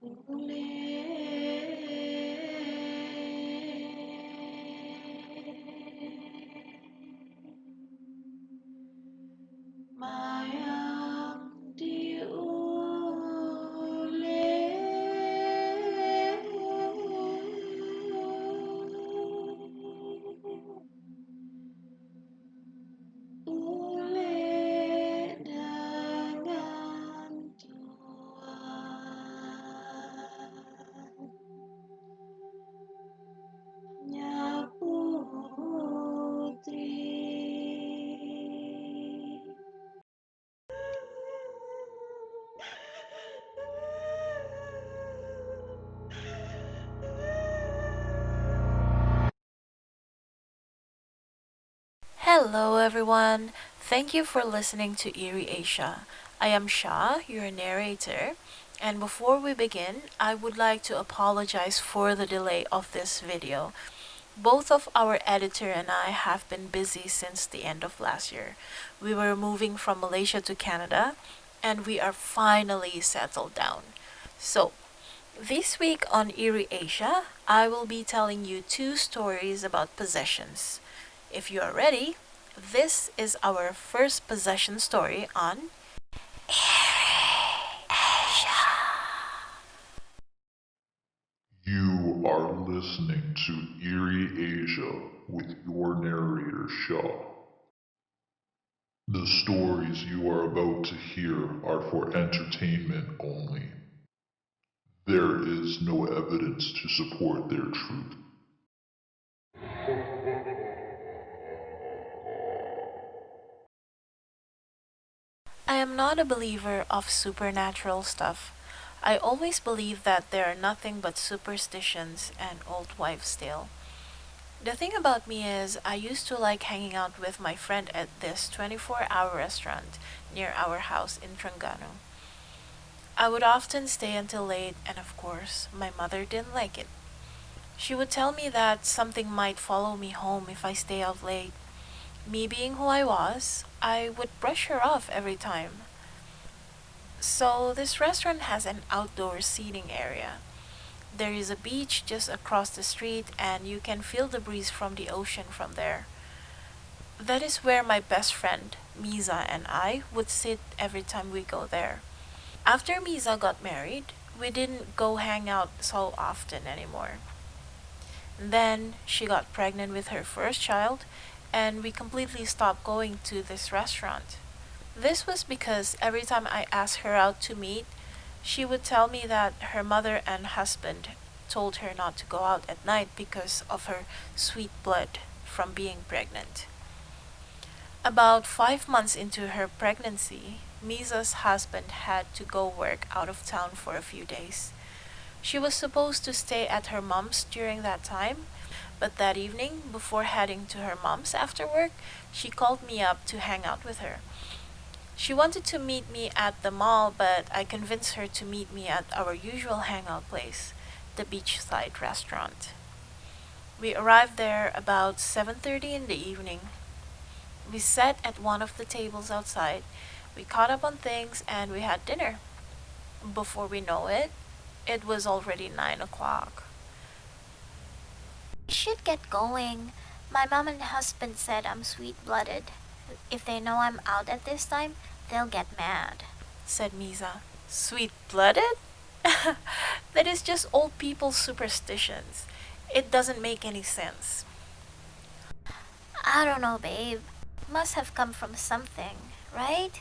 Mayang diule ule dengan Tuannya putri. Hello, everyone. Thank you for listening to Eerie Asia. I am Shah, your narrator. And before we begin, I would like to apologize for the delay of this video. Both of our editor and I have been busy since the end of last year. We were moving from Malaysia to Canada, and we are finally settled down. So, this week on Eerie Asia, I will be telling you two stories about possessions. If you are ready, this is our first possession story on Eerie Asia. You are listening to Eerie Asia with your narrator, Shaw. The stories you are about to hear are for entertainment only. There is no evidence to support their truth. I am not a believer of supernatural stuff. I always believe that they are nothing but superstitions and old wives' tale. The thing about me is, I used to like hanging out with my friend at this 24-hour restaurant near our house in Terengganu. I would often stay until late, and of course, my mother didn't like it. She would tell me that something might follow me home if I stay out late. Me being who I was, I would brush her off every time. So, this restaurant has an outdoor seating area. There is a beach just across the street, and you can feel the breeze from the ocean from there. That is where my best friend, Misa, and I would sit every time we go there. After Misa got married, we didn't go hang out so often anymore. Then she got pregnant with her first child, and we completely stopped going to this restaurant. This was because every time I asked her out to meet, she would tell me that her mother and husband told her not to go out at night because of her sweet blood from being pregnant. About 5 months into her pregnancy, Misa's husband had to go work out of town for a few days. She was supposed to stay at her mom's during that time, but that evening, before heading to her mom's after work, she called me up to hang out with her. She wanted to meet me at the mall, but I convinced her to meet me at our usual hangout place, the beachside restaurant. We arrived there about 7:30 in the evening. We sat at one of the tables outside. We caught up on things and we had dinner. Before we know it, it was already 9 o'clock. We should get going. My mom and husband said I'm sweet-blooded. If they know I'm out at this time, they'll get mad, said Misa. Sweet-blooded? That is just old people's superstitions. It doesn't make any sense. I don't know, babe. Must have come from something, right?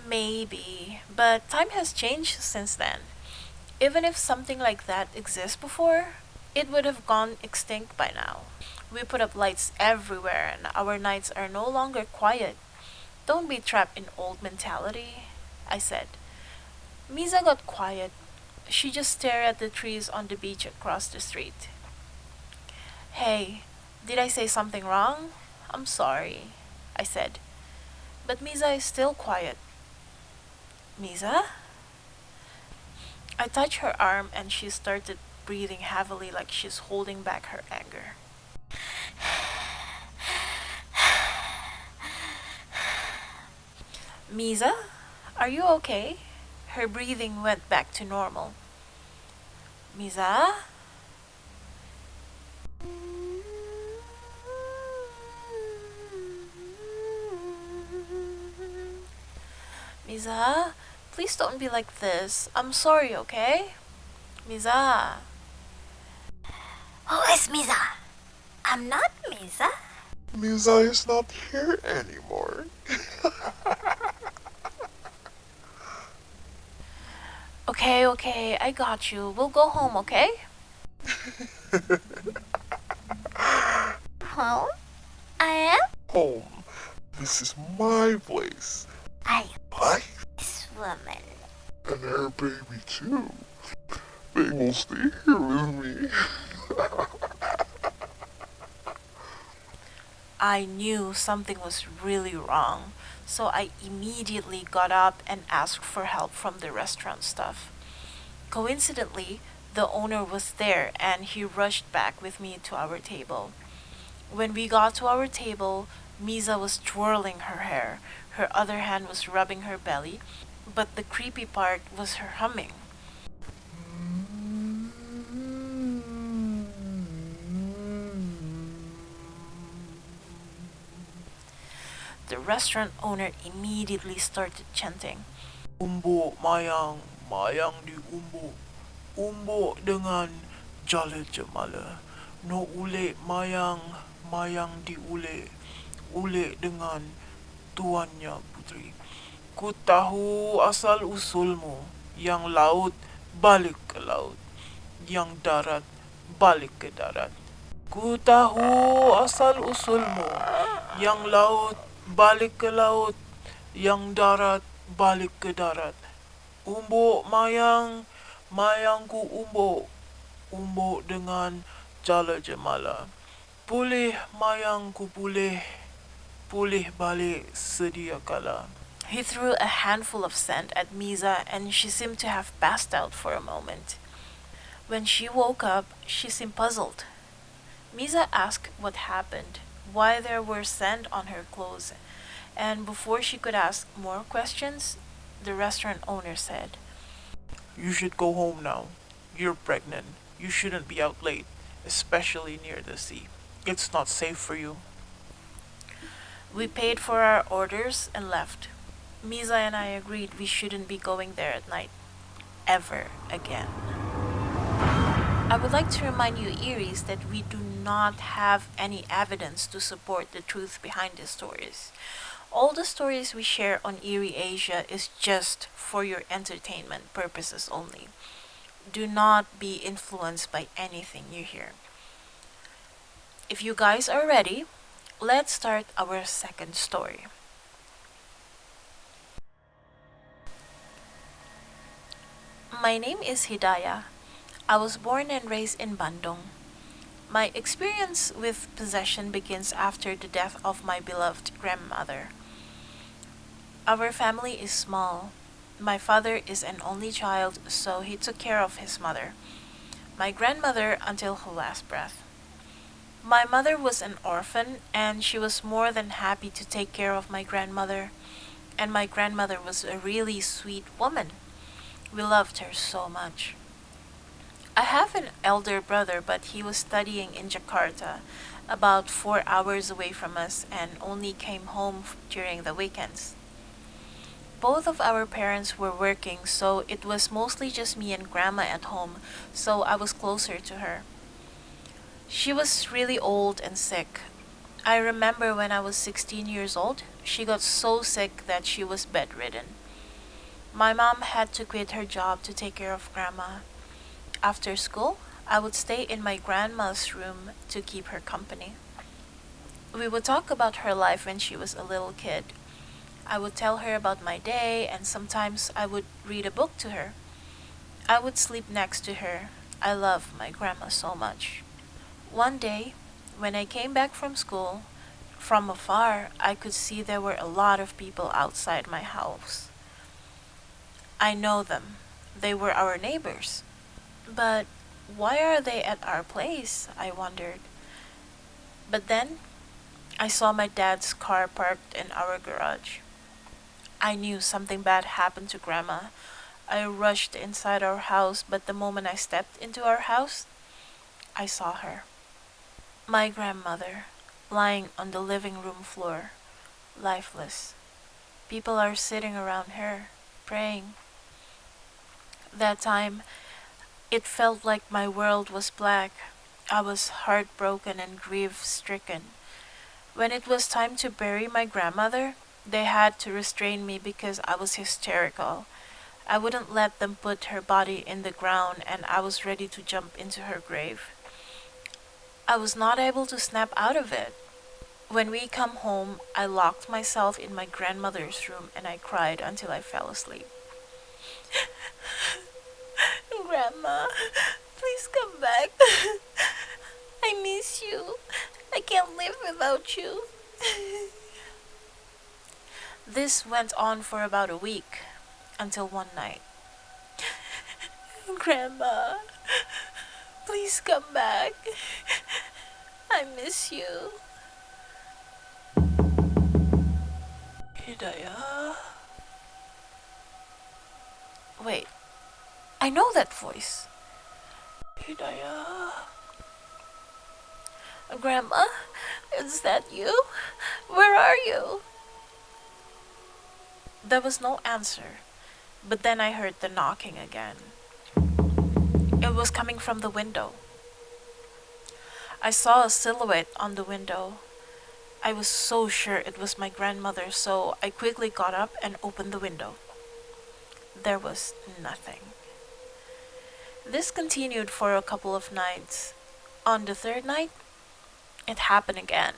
Maybe, but time has changed since then. Even if something like that exists before, it would have gone extinct by now. We put up lights everywhere and our nights are no longer quiet. Don't be trapped in old mentality, I said. Misa got quiet. She just stared at the trees on the beach across the street. Hey, did I say something wrong? I'm sorry, I said. But Misa is still quiet. Misa? I touched her arm and she started breathing heavily like she's holding back her anger. Misa, are you okay? Her breathing went back to normal. Miza? Miza? Please don't be like this. I'm sorry, okay? Miza. Who is Misa? I'm not Misa. Misa is not here anymore. Okay, okay, I got you. We'll go home, okay? Home? I am? Home. This is my place. I Life. this woman. And her baby too. They will stay here with me. I knew something was really wrong, so I immediately got up and asked for help from the restaurant staff. Coincidentally, the owner was there and he rushed back with me to our table. When we got to our table, Misa was twirling her hair. Her other hand was rubbing her belly, but the creepy part was her humming. The restaurant owner immediately started chanting. Umbo mayang, mayang di umbo. Umbo dengan jala jemala. No ule mayang, mayang di ule. Ule dengan tuannya putri. Ku tahu asal usulmu. Yang laut balik ke laut. Yang darat balik ke darat. Ku tahu asal usulmu. Yang laut balik ke laut. Yang darat balik ke darat. Umbo mayang, mayangku umbo. Umbo dengan jala jemala. Pulih mayangku pulih. Pulih balik sedia kala. He threw a handful of sand at Misa and she seemed to have passed out for a moment. When she woke up, she seemed puzzled. Misa asked what happened, why there were sand on her clothes, and before she could ask more questions, the restaurant owner said, You should go home now. You're pregnant. You shouldn't be out late, especially near the sea. It's not safe for you. We paid for our orders and left. Misa and I agreed we shouldn't be going there at night. Ever again. I would like to remind you, Eries, that we do not have any evidence to support the truth behind these stories. All the stories we share on Eerie Asia is just for your entertainment purposes only. Do not be influenced by anything you hear. If you guys are ready, let's start our second story. My name is Hidayah. I was born and raised in Bandung. My experience with possession begins after the death of my beloved grandmother. Our family is small. My father is an only child, so he took care of his mother, my grandmother, until her last breath. My mother was an orphan, and she was more than happy to take care of my grandmother, and my grandmother was a really sweet woman. We loved her so much. I have an elder brother, but he was studying in Jakarta, about 4 hours away from us, and only came home during the weekends. Both of our parents were working, so it was mostly just me and Grandma at home, so I was closer to her. She was really old and sick. I remember when I was 16 years old, she got so sick that she was bedridden. My mom had to quit her job to take care of Grandma. After school, I would stay in my grandma's room to keep her company. We would talk about her life when she was a little kid. I would tell her about my day, and sometimes I would read a book to her. I would sleep next to her. I love my grandma so much. One day, when I came back from school, from afar, I could see there were a lot of people outside my house. I know them. They were our neighbors. But why are they at our place? I wondered. But then I saw my dad's car parked in our garage. I knew something bad happened to Grandma. I rushed inside our house, but the moment I stepped into our house, I saw her. My grandmother, lying on the living room floor, lifeless. People are sitting around her, praying. That time, it felt like my world was black. I was heartbroken and grief stricken. When it was time to bury my grandmother, they had to restrain me because I was hysterical. I wouldn't let them put her body in the ground, and I was ready to jump into her grave. I was not able to snap out of it. When we come home, I locked myself in my grandmother's room and I cried until I fell asleep. Grandma, please come back. I miss you. I can't live without you. This went on for about a week until one night. Grandma, please come back. I miss you. Hidayah. Wait, I know that voice. Hidayah. Grandma, is that you? Where are you? There was no answer, but then I heard the knocking again. It was coming from the window. I saw a silhouette on the window. I was so sure it was my grandmother, so I quickly got up and opened the window. There was nothing. This continued for a couple of nights. On the third night, it happened again.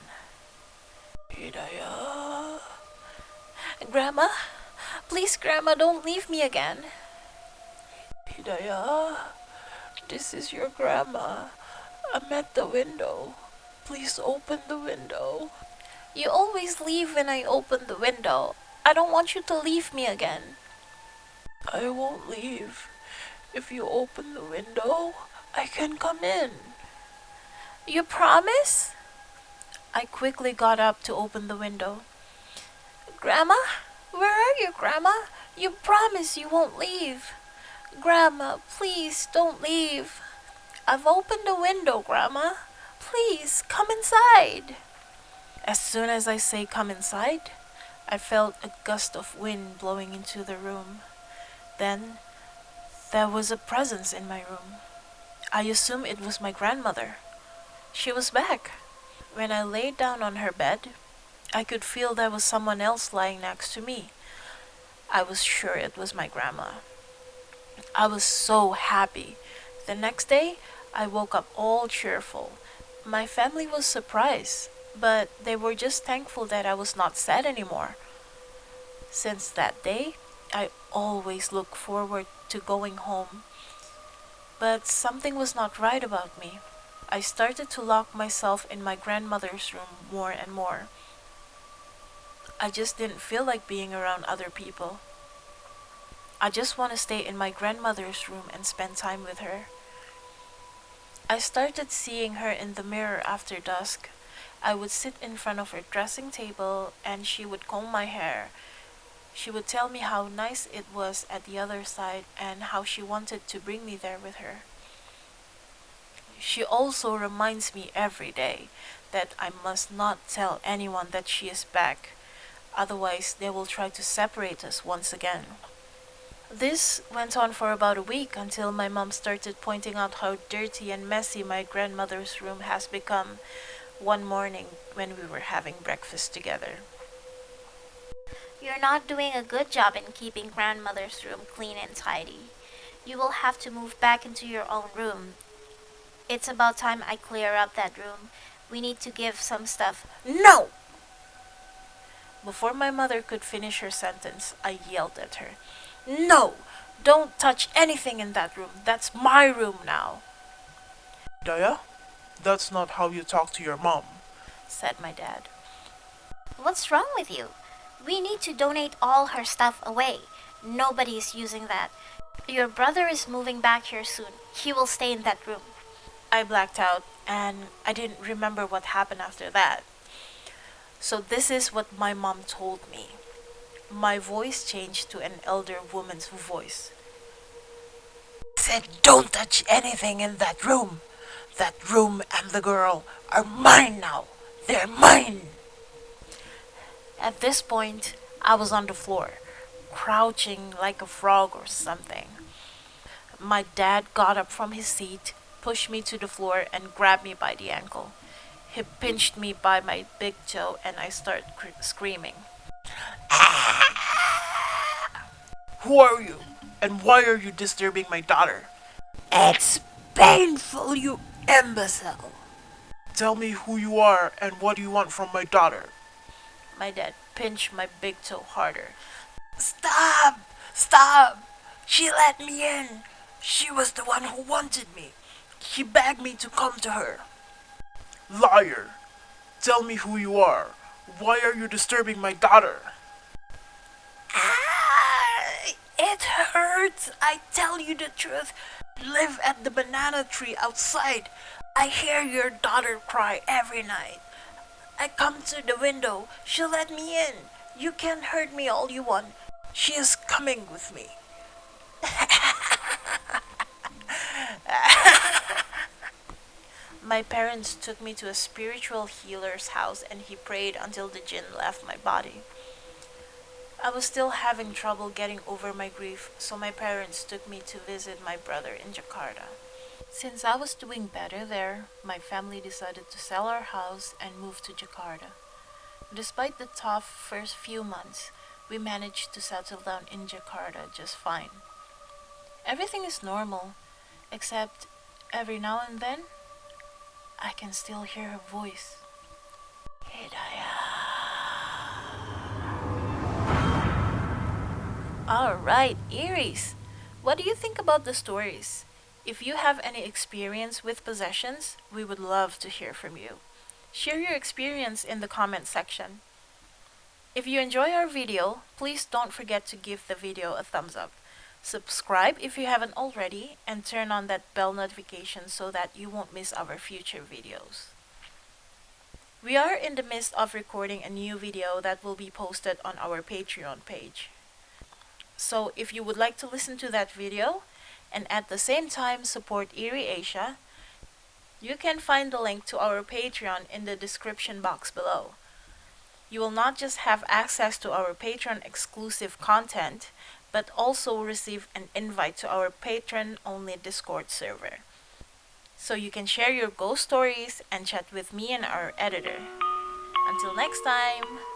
Hidayah. Grandma, please, Grandma, don't leave me again. Hidayah, this is your grandma. I'm at the window. Please open the window. You always leave when I open the window. I don't want you to leave me again. I won't leave. If you open the window, I can come in. You promise? I quickly got up to open the window. Grandma? Where are you, Grandma? You promise you won't leave. Grandma, please don't leave. I've opened the window, Grandma. Please, come inside. As soon as I say come inside, I felt a gust of wind blowing into the room. Then, there was a presence in my room. I assumed it was my grandmother. She was back. When I laid down on her bed, I could feel there was someone else lying next to me. I was sure it was my grandma. I was so happy. The next day, I woke up all cheerful. My family was surprised, but they were just thankful that I was not sad anymore. Since that day, I always look forward to going home. But something was not right about me. I started to lock myself in my grandmother's room more and more. I just didn't feel like being around other people. I just want to stay in my grandmother's room and spend time with her. I started seeing her in the mirror after dusk. I would sit in front of her dressing table and she would comb my hair. She would tell me how nice it was at the other side and how she wanted to bring me there with her. She also reminds me every day that I must not tell anyone that she is back. Otherwise, they will try to separate us once again. This went on for about a week until my mom started pointing out how dirty and messy my grandmother's room has become one morning when we were having breakfast together. You're not doing a good job in keeping grandmother's room clean and tidy. You will have to move back into your own room. It's about time I clear up that room. We need to give some stuff. No! Before my mother could finish her sentence, I yelled at her. No! Don't touch anything in that room. That's my room now, Hidayah, that's not how you talk to your mom. said my dad. What's wrong with you? We need to donate all her stuff away. Nobody is using that. Your brother is moving back here soon. He will stay in that room. I blacked out and I didn't remember what happened after that. So this is what my mom told me. My voice changed to an elder woman's voice. said don't touch anything in that room. That room and the girl are mine now. They're mine. At this point, I was on the floor, crouching like a frog or something. My dad got up from his seat, pushed me to the floor, and grabbed me by the ankle. He pinched me by my big toe, and I started screaming. Who are you? And why are you disturbing my daughter? It's painful, you imbecile. Tell me who you are and what you want from my daughter. My dad pinched my big toe harder. Stop! Stop! She let me in. She was the one who wanted me. She begged me to come to her. Liar! Tell me who you are. Why are you disturbing my daughter? It hurts. I tell you the truth. Live at the banana tree outside. I hear your daughter cry every night. I come to the window. She let me in. You can hurt me all you want. She is coming with me. My parents took me to a spiritual healer's house and he prayed until the jinn left my body. I was still having trouble getting over my grief, so my parents took me to visit my brother in Jakarta. Since I was doing better there, my family decided to sell our house and move to Jakarta. Despite the tough first few months, we managed to settle down in Jakarta just fine. Everything is normal, except every now and then, I can still hear her voice. Hidayah. Alright, Eries. What do you think about the stories? If you have any experience with possessions, we would love to hear from you. Share your experience in the comment section. If you enjoy our video, please don't forget to give the video a thumbs up. Subscribe if you haven't already, and turn on that bell notification so that you won't miss our future videos. We are in the midst of recording a new video that will be posted on our Patreon page. So if you would like to listen to that video and at the same time support Eerie Asia, you can find the link to our Patreon in the description box below. You will not just have access to our Patreon exclusive content, but also receive an invite to our Patreon-only Discord server. So you can share your ghost stories and chat with me and our editor. Until next time!